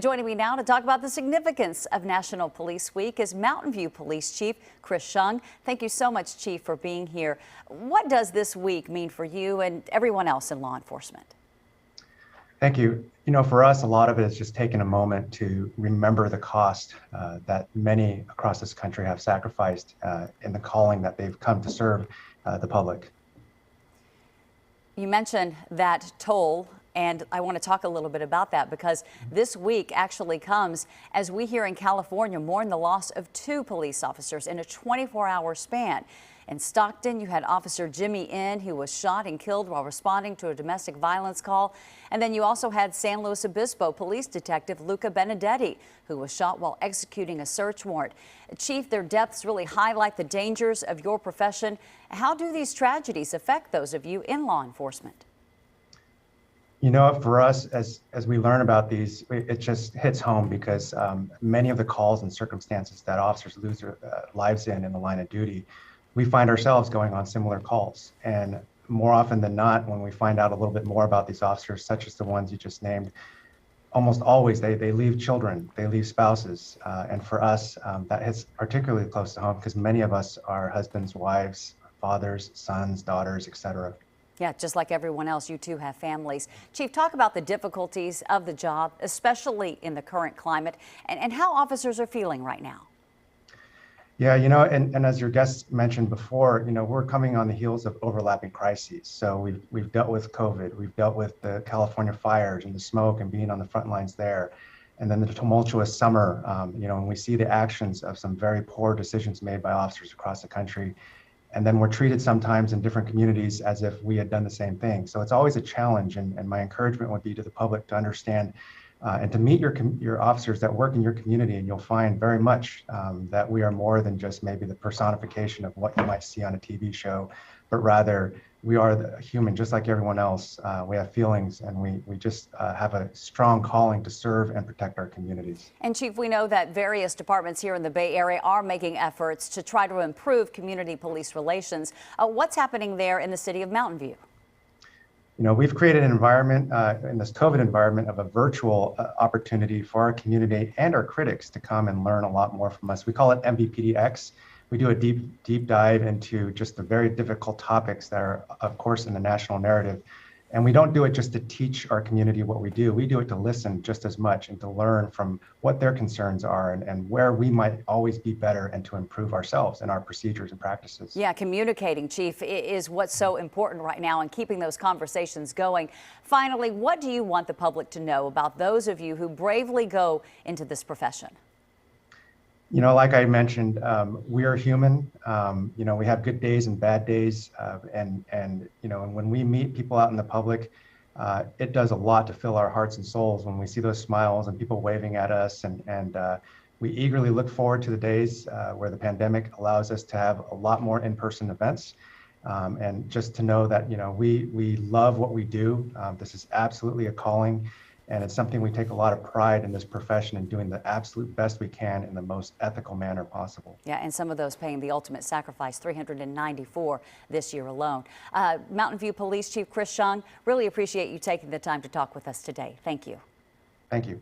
Joining me now to talk about the significance of National Police Week is Mountain View Police Chief Hsiung. Thank you so much, Chief, for being here. What does this week mean for you and everyone else in law enforcement? Thank you. For us, a lot of it is just taking a moment to remember the cost that many across this country have sacrificed in the calling that they've come to serve the public. You mentioned that toll, and I want to talk a little bit about that because this week actually comes as we here in California mourn the loss of 2 police officers in a 24-hour span. In Stockton, you had Officer Jimmy N., who was shot and killed while responding to a domestic violence call. And then you also had San Luis Obispo Police Detective Luca Benedetti, who was shot while executing a search warrant. Chief, their deaths really highlight the dangers of your profession. How do these tragedies affect those of you in law enforcement? For us, as we learn about these, it just hits home because many of the calls and circumstances that officers lose their lives in the line of duty, we find ourselves going on similar calls. And more often than not, when we find out a little bit more about these officers, such as the ones you just named, almost always they leave children, they leave spouses. And for us, that hits particularly close to home because many of us are husbands, wives, fathers, sons, daughters, etc. Yeah, just like everyone else, you too have families. Chief, talk about the difficulties of the job, especially in the current climate, and how officers are feeling right now. Yeah, and as your guest mentioned before, we're coming on the heels of overlapping crises. So we've dealt with COVID, we've dealt with the California fires and the smoke and being on the front lines there. And then the tumultuous summer, and we see the actions of some very poor decisions made by officers across the country. And then we're treated sometimes in different communities as if we had done the same thing. So it's always a challenge. And my encouragement would be to the public to understand and to meet your officers that work in your community, and you'll find very much that we are more than just maybe the personification of what you might see on a TV show, but rather we are the human, just like everyone else. We have feelings, and we just have a strong calling to serve and protect our communities. And Chief, we know that various departments here in the Bay Area are making efforts to try to improve community police relations. What's happening there in the city of Mountain View? We've created an environment in this COVID environment of a virtual opportunity for our community and our critics to come and learn a lot more from us. We call it MVPDX. We do a deep dive into just the very difficult topics that are, of course, in the national narrative. And we don't do it just to teach our community what we do. We do it to listen just as much and to learn from what their concerns are and where we might always be better and to improve ourselves and our procedures and practices. Yeah, communicating, Chief, is what's so important right now and keeping those conversations going. Finally, what do you want the public to know about those of you who bravely go into this profession? Like I mentioned, we are human. We have good days and bad days. And when we meet people out in the public, it does a lot to fill our hearts and souls when we see those smiles and people waving at us. And we eagerly look forward to the days where the pandemic allows us to have a lot more in-person events. And just to know that, we love what we do. This is absolutely a calling. And it's something we take a lot of pride in this profession and doing the absolute best we can in the most ethical manner possible. Yeah, and some of those paying the ultimate sacrifice, 394 this year alone. Mountain View Police Chief Hsiung, really appreciate you taking the time to talk with us today. Thank you. Thank you.